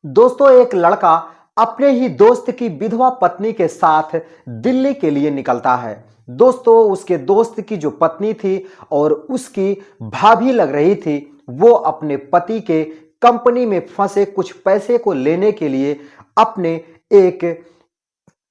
दोस्तों, एक लड़का अपने ही दोस्त की विधवा पत्नी के साथ दिल्ली के लिए निकलता है। दोस्तों, उसके दोस्त की जो पत्नी थी और उसकी भाभी लग रही थी, वो अपने पति के कंपनी में फंसे कुछ पैसे को लेने के लिए अपने एक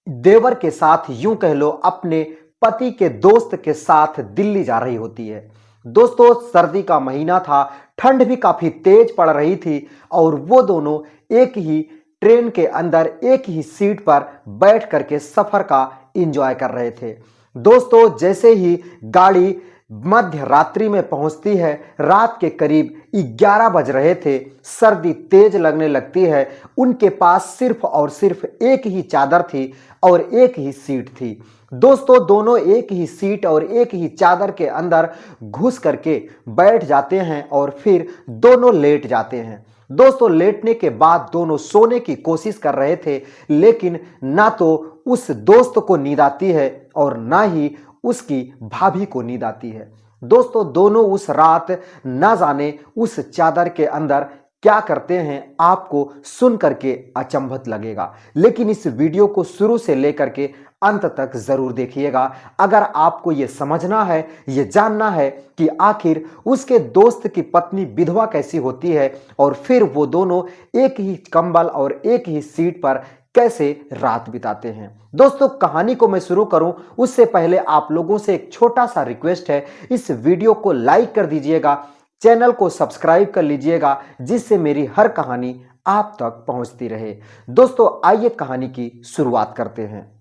देवर के साथ, यूं कह लो अपने पति के दोस्त के साथ दिल्ली जा रही होती है। दोस्तों, सर्दी का महीना था, ठंड भी काफी तेज पड़ रही थी और वो दोनों एक ही ट्रेन के अंदर एक ही सीट पर बैठ करके सफर का एंजॉय कर रहे थे। दोस्तों, जैसे ही गाड़ी मध्य रात्रि में पहुंचती है, रात के करीब 11 बज रहे थे, सर्दी तेज लगने लगती है। उनके पास सिर्फ और सिर्फ एक ही चादर थी और एक ही सीट थी। दोस्तों, दोनों एक ही सीट और एक ही चादर के अंदर घुस करके बैठ जाते हैं और फिर दोनों लेट जाते हैं। दोस्तों, लेटने के बाद दोनों सोने की कोशिश कर रहे थे, लेकिन ना तो उस दोस्त को नींद आती है और ना ही उसकी भाभी को नींद आती है। दोस्तों, दोनों उस रात ना जाने उस चादर के अंदर क्या करते हैं, आपको सुन करके अचंभित लगेगा। लेकिन इस वीडियो को शुरू से लेकर के अंत तक जरूर देखिएगा। अगर आपको यह समझना है, यह जानना है कि आखिर उसके दोस्त की पत्नी विधवा कैसी होती है और फिर वो दोनों एक ही कंबल और एक ही सीट पर कैसे रात बिताते हैं। दोस्तों, कहानी को मैं शुरू करूं उससे पहले आप लोगों से एक छोटा सा रिक्वेस्ट है, इस वीडियो को लाइक कर दीजिएगा, चैनल को सब्सक्राइब कर लीजिएगा, जिससे मेरी हर कहानी आप तक पहुंचती रहे। दोस्तों, आइए कहानी की शुरुआत करते हैं।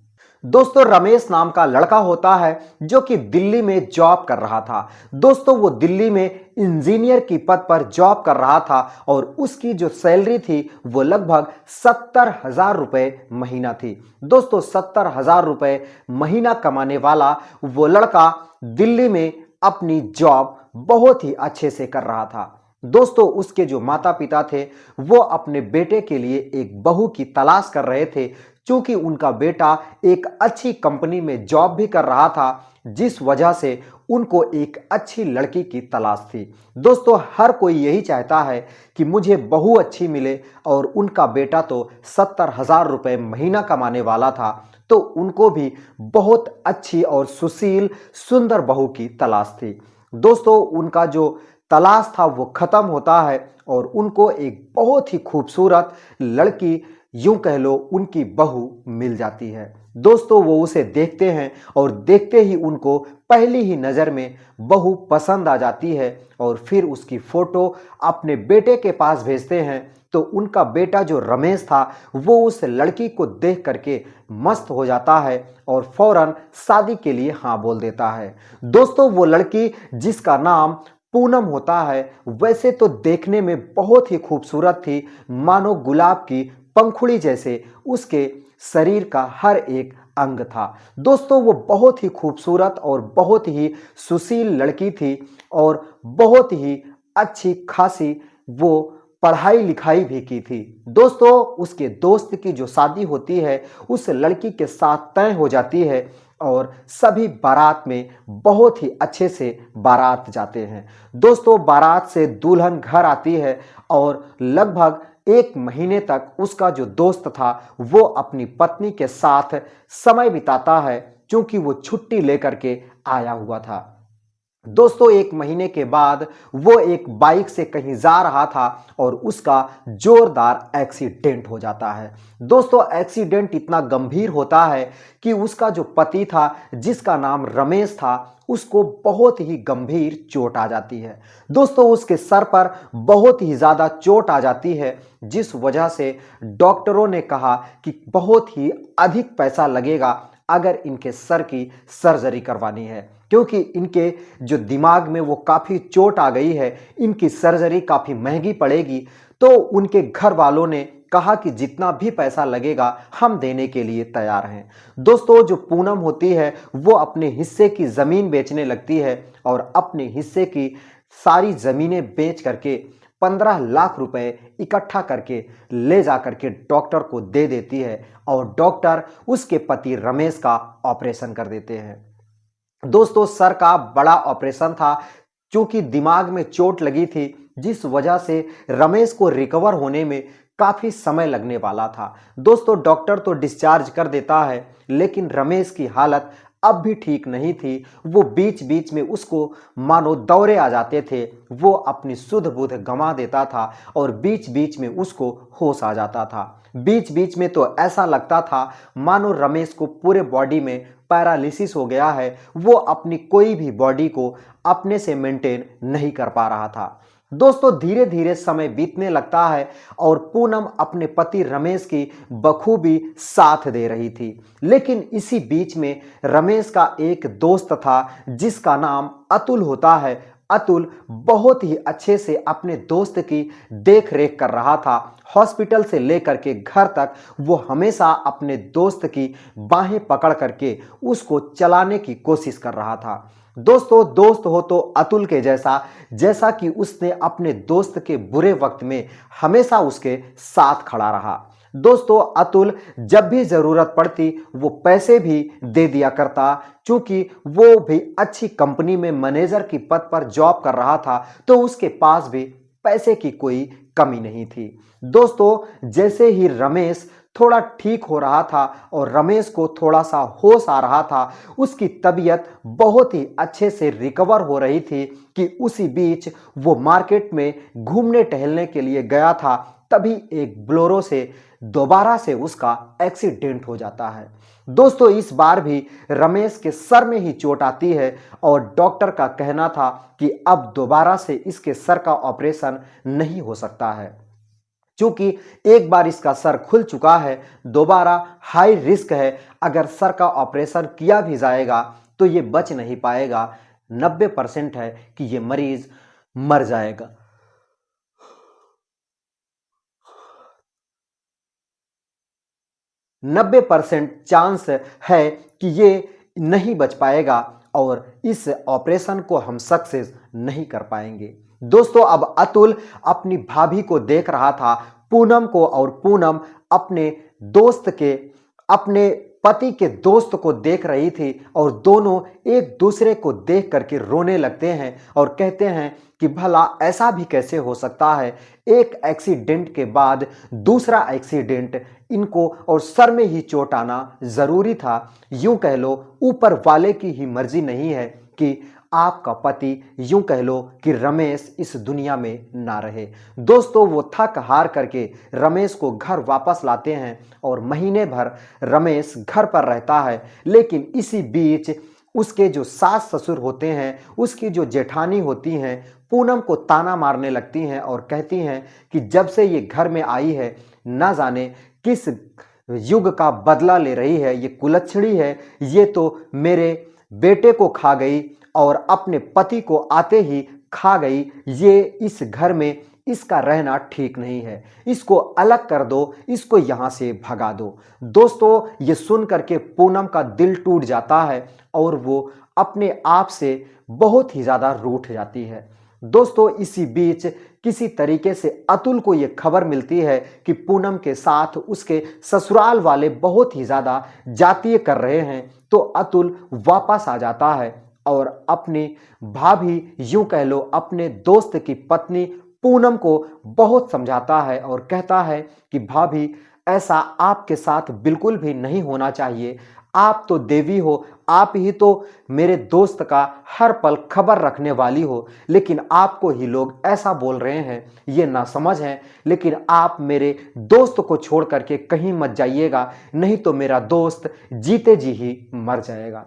दोस्तों, रमेश नाम का लड़का होता है जो कि दिल्ली में जॉब कर रहा था। दोस्तों, वो दिल्ली में इंजीनियर की पद पर जॉब कर रहा था और उसकी जो सैलरी थी वो लगभग 70,000 रुपए महीना थी। दोस्तों, 70,000 रुपए महीना कमाने वाला वो लड़का दिल्ली में अपनी जॉब बहुत ही अच्छे से कर रहा था। दोस्तों, उसके जो माता पिता थे वो अपने बेटे के लिए एक बहू की तलाश कर रहे थे, क्योंकि उनका बेटा एक अच्छी कंपनी में जॉब भी कर रहा था, जिस वजह से उनको एक अच्छी लड़की की तलाश थी। दोस्तों, हर कोई यही चाहता है कि मुझे बहू अच्छी मिले और उनका बेटा तो 70,000 रुपए महीना कमाने वाला था, तो उनको भी बहुत अच्छी और सुशील सुंदर बहू की तलाश थी। दोस्तों, उनका जो तलाश था वो खत्म होता है और उनको एक बहुत ही खूबसूरत लड़की, यूं कह लो उनकी बहू मिल जाती है। दोस्तों, वो उसे देखते हैं और देखते ही उनको पहली ही नज़र में बहू पसंद आ जाती है और फिर उसकी फोटो अपने बेटे के पास भेजते हैं। तो उनका बेटा जो रमेश था वो उस लड़की को देख करके मस्त हो जाता है और फौरन शादी के लिए हाँ बोल देता है। दोस्तों, वो लड़की जिसका नाम पूनम होता है, वैसे तो देखने में बहुत ही खूबसूरत थी, मानो गुलाब की पंखुड़ी जैसे उसके शरीर का हर एक अंग था। दोस्तों, वो बहुत ही खूबसूरत और बहुत ही सुशील लड़की थी और बहुत ही अच्छी खासी वो पढ़ाई लिखाई भी की थी। दोस्तों, उसके दोस्त की जो शादी होती है उस लड़की के साथ तय हो जाती है और सभी बारात में बहुत ही अच्छे से बारात जाते हैं। दोस्तों, बारात से दुल्हन घर आती है और लगभग 1 महीने तक उसका जो दोस्त था वो अपनी पत्नी के साथ समय बिताता है, क्योंकि वो छुट्टी लेकर के आया हुआ था। दोस्तों, 1 महीने के बाद वो एक बाइक से कहीं जा रहा था और उसका जोरदार एक्सीडेंट हो जाता है। दोस्तों, एक्सीडेंट इतना गंभीर होता है कि उसका जो पति था, जिसका नाम रमेश था, उसको बहुत ही गंभीर चोट आ जाती है। दोस्तों, उसके सर पर बहुत ही ज़्यादा चोट आ जाती है, जिस वजह से डॉक्टरों ने कहा कि बहुत ही अधिक पैसा लगेगा अगर इनके सर की सर्जरी करवानी है, क्योंकि इनके जो दिमाग में वो काफ़ी चोट आ गई है, इनकी सर्जरी काफ़ी महंगी पड़ेगी। तो उनके घर वालों ने कहा कि जितना भी पैसा लगेगा हम देने के लिए तैयार हैं। दोस्तों, जो पूनम होती है वो अपने हिस्से की ज़मीन बेचने लगती है और अपने हिस्से की सारी ज़मीनें बेच करके 15 लाख रुपए इकट्ठा करके ले जा करके डॉक्टर को दे देती है और डॉक्टर उसके पति रमेश का ऑपरेशन कर देते हैं। दोस्तों, सर का बड़ा ऑपरेशन था, क्योंकि दिमाग में चोट लगी थी, जिस वजह से रमेश को रिकवर होने में काफी समय लगने वाला था। दोस्तों डॉक्टर तो डिस्चार्ज कर देता है, लेकिन रमेश की हालत अब भी ठीक नहीं थी। वो बीच बीच में उसको मानो दौरे आ जाते थे। वो अपनी सुध बुध गंवा देता था और बीच बीच में उसको होश आ जाता था। बीच बीच में तो ऐसा लगता था मानो रमेश को पूरे बॉडी में पैरालिसिस हो गया है। वो अपनी कोई भी बॉडी को अपने से मेंटेन नहीं कर पा रहा था। दोस्तों धीरे धीरे समय बीतने लगता है और पूनम अपने पति रमेश की बखूबी साथ दे रही थी। लेकिन इसी बीच में रमेश का एक दोस्त था जिसका नाम अतुल होता है। अतुल बहुत ही अच्छे से अपने दोस्त की देख रेख कर रहा था। हॉस्पिटल से लेकर के घर तक वो हमेशा अपने दोस्त की बाहें पकड़ करके उसको चलाने की कोशिश कर रहा था। दोस्तों दोस्त हो तो अतुल के जैसा, जैसा कि उसने अपने दोस्त के बुरे वक्त में हमेशा उसके साथ खड़ा रहा। दोस्तों अतुल जब भी जरूरत पड़ती वो पैसे भी दे दिया करता। चूंकि वो भी अच्छी कंपनी में मैनेजर की पद पर जॉब कर रहा था, तो उसके पास भी पैसे की कोई कमी नहीं थी। दोस्तों जैसे ही रमेश थोड़ा ठीक हो रहा था और रमेश को थोड़ा सा होश आ रहा था, उसकी तबीयत बहुत ही अच्छे से रिकवर हो रही थी कि उसी बीच वो मार्केट में घूमने टहलने के लिए गया था। तभी एक बोलेरो से दोबारा से उसका एक्सीडेंट हो जाता है। दोस्तों इस बार भी रमेश के सर में ही चोट आती है और डॉक्टर का कहना था कि अब दोबारा से इसके सर का ऑपरेशन नहीं हो सकता है। क्योंकि एक बार इसका सर खुल चुका है, दोबारा हाई रिस्क है। अगर सर का ऑपरेशन किया भी जाएगा तो ये बच नहीं पाएगा। 90% है कि ये मरीज मर जाएगा। 90% चांस है कि ये नहीं बच पाएगा और इस ऑपरेशन को हम सक्सेस नहीं कर पाएंगे। दोस्तों अब अतुल अपनी भाभी को देख रहा था, पूनम को, और पूनम अपने दोस्त के, अपने पति के दोस्त को देख रही थी और दोनों एक दूसरे को देख करके रोने लगते हैं और कहते हैं कि भला ऐसा भी कैसे हो सकता है, एक एक्सीडेंट के बाद दूसरा एक्सीडेंट, इनको और सर में ही चोट आना जरूरी था। यूं कह लो ऊपर वाले की ही मर्जी नहीं है कि आपका पति, यूं कह लो कि रमेश इस दुनिया में ना रहे। दोस्तों वो थक हार करके रमेश को घर वापस लाते हैं और महीने भर रमेश घर पर रहता है। लेकिन इसी बीच उसके जो सास ससुर होते हैं, उसकी जो जेठानी होती हैं, पूनम को ताना मारने लगती हैं और कहती हैं कि जब से ये घर में आई है ना जाने किस युग का बदला ले रही है, ये कुलच्छड़ी है, ये तो मेरे बेटे को खा गई और अपने पति को आते ही खा गई। ये इस घर में इसका रहना ठीक नहीं है, इसको अलग कर दो, इसको यहां से भगा दो। दोस्तों ये सुन करके पूनम का दिल टूट जाता है और वो अपने आप से बहुत ही ज्यादा रूठ जाती है। दोस्तों इसी बीच किसी तरीके से अतुल को यह खबर मिलती है कि पूनम के साथ उसके ससुराल वाले बहुत ही ज्यादा जातीय कर रहे हैं। तो अतुल वापस आ जाता है और अपनी भाभी, यूं कह लो अपने दोस्त की पत्नी पूनम को बहुत समझाता है और कहता है कि भाभी ऐसा आपके साथ बिल्कुल भी नहीं होना चाहिए। आप तो देवी हो, आप ही तो मेरे दोस्त का हर पल खबर रखने वाली हो, लेकिन आपको ही लोग ऐसा बोल रहे हैं, ये नासमझ है। लेकिन आप मेरे दोस्त को छोड़ करके कहीं मत जाइएगा, नहीं तो मेरा दोस्त जीते जी ही मर जाएगा।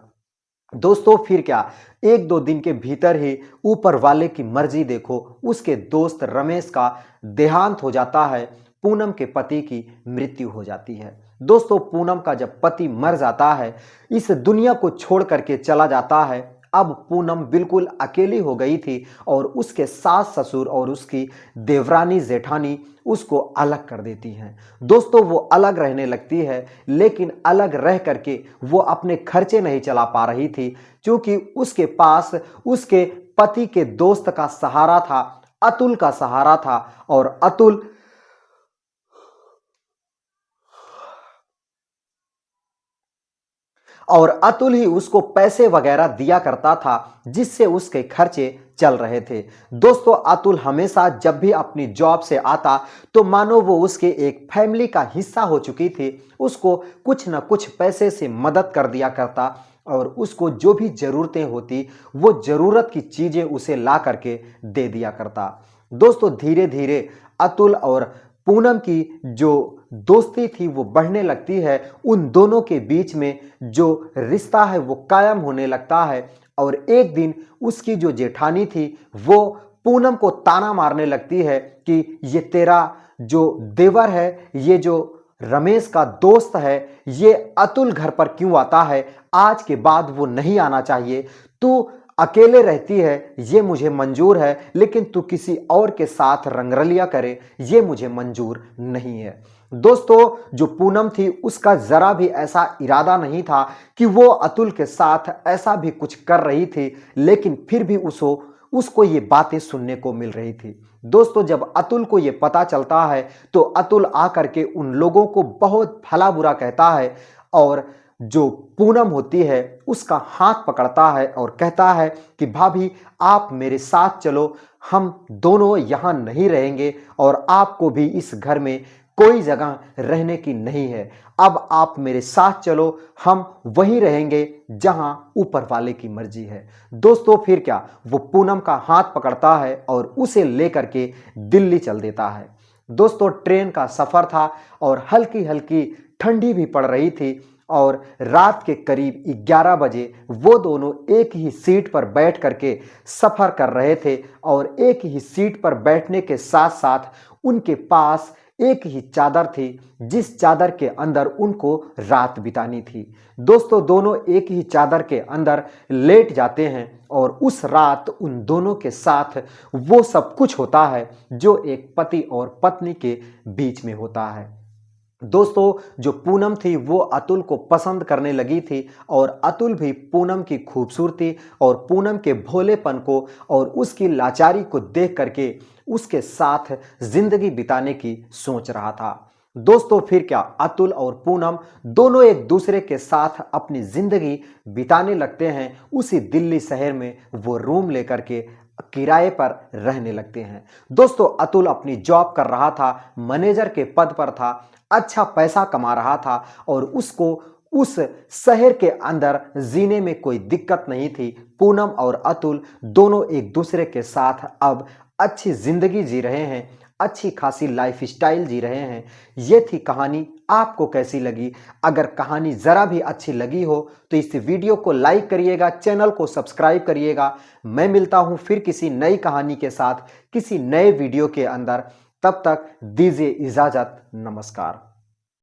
दोस्तों फिर क्या, एक दो दिन के भीतर ही ऊपर वाले की मर्जी देखो, उसके दोस्त रमेश का देहांत हो जाता है, पूनम के पति की मृत्यु हो जाती है। दोस्तों पूनम का जब पति मर जाता है, इस दुनिया को छोड़ करके चला जाता है, अब पूनम बिल्कुल अकेली हो गई थी और उसके सास ससुर और उसकी देवरानी जेठानी उसको अलग कर देती हैं। दोस्तों वो अलग रहने लगती है, लेकिन अलग रह करके वो अपने खर्चे नहीं चला पा रही थी, क्योंकि उसके पास उसके पति के दोस्त का सहारा था, अतुल का सहारा था। और अतुल ही उसको पैसे वगैरह दिया करता था, जिससे उसके खर्चे चल रहे थे। दोस्तों अतुल हमेशा जब भी अपनी जॉब से आता तो मानो वो उसके एक फैमिली का हिस्सा हो चुकी थी। उसको कुछ ना कुछ पैसे से मदद कर दिया करता और उसको जो भी ज़रूरतें होती वो ज़रूरत की चीज़ें उसे ला करके दे दिया करता। दोस्तों धीरे धीरे अतुल और पूनम की जो दोस्ती थी वो बढ़ने लगती है। उन दोनों के बीच में जो रिश्ता है वो कायम होने लगता है और एक दिन उसकी जो जेठानी थी वो पूनम को ताना मारने लगती है कि ये तेरा जो देवर है, ये जो रमेश का दोस्त है, ये अतुल घर पर क्यों आता है? आज के बाद वो नहीं आना चाहिए। तू अकेले रहती है ये मुझे मंजूर है, लेकिन तू किसी और के साथ रंगरलिया करे ये मुझे मंजूर नहीं है। दोस्तों जो पूनम थी उसका जरा भी ऐसा इरादा नहीं था कि वो अतुल के साथ ऐसा भी कुछ कर रही थी, लेकिन फिर भी उसको ये बातें सुनने को मिल रही थी। दोस्तों जब अतुल को ये पता चलता है तो अतुल आकर के उन लोगों को बहुत भला बुरा कहता है और जो पूनम होती है उसका हाथ पकड़ता है और कहता है कि भाभी आप मेरे साथ चलो, हम दोनों यहाँ नहीं रहेंगे और आपको भी इस घर में कोई जगह रहने की नहीं है। अब आप मेरे साथ चलो, हम वहीं रहेंगे जहां ऊपर वाले की मर्जी है। दोस्तों फिर क्या, वो पूनम का हाथ पकड़ता है और उसे लेकर के दिल्ली चल देता है। दोस्तों ट्रेन का सफर था और हल्की हल्की ठंडी भी पड़ रही थी और रात के करीब 11 बजे वो दोनों एक ही सीट पर बैठ करके सफर कर रहे थे और एक ही सीट पर बैठने के साथ साथ उनके पास एक ही चादर थी जिस चादर के अंदर उनको रात बितानी थी। दोस्तों दोनों एक ही चादर के अंदर लेट जाते हैं और उस रात उन दोनों के साथ वो सब कुछ होता है जो एक पति और पत्नी के बीच में होता है। दोस्तों जो पूनम थी वो अतुल को पसंद करने लगी थी और अतुल भी पूनम की खूबसूरती और पूनम के भोलेपन को और उसकी लाचारी को देख करके उसके साथ जिंदगी बिताने की सोच रहा था। दोस्तों फिर क्या, अतुल और पूनम दोनों एक दूसरे के साथ अपनी जिंदगी बिताने लगते हैं। उसी दिल्ली शहर में वो रूम लेकर के किराए पर रहने लगते हैं। दोस्तों अतुल अपनी जॉब कर रहा था, मैनेजर के पद पर था, अच्छा पैसा कमा रहा था और उसको उस शहर के अंदर जीने में कोई दिक्कत नहीं थी। पूनम और अतुल दोनों एक दूसरे के साथ अब अच्छी जिंदगी जी रहे हैं, अच्छी खासी लाइफ स्टाइल जी रहे हैं। ये थी कहानी, आपको कैसी लगी? अगर कहानी ज़रा भी अच्छी लगी हो तो इस वीडियो को लाइक करिएगा, चैनल को सब्सक्राइब करिएगा। मैं मिलता हूँ फिर किसी नई कहानी के साथ किसी नए वीडियो के अंदर। तब तक दीजिए इजाज़त, नमस्कार।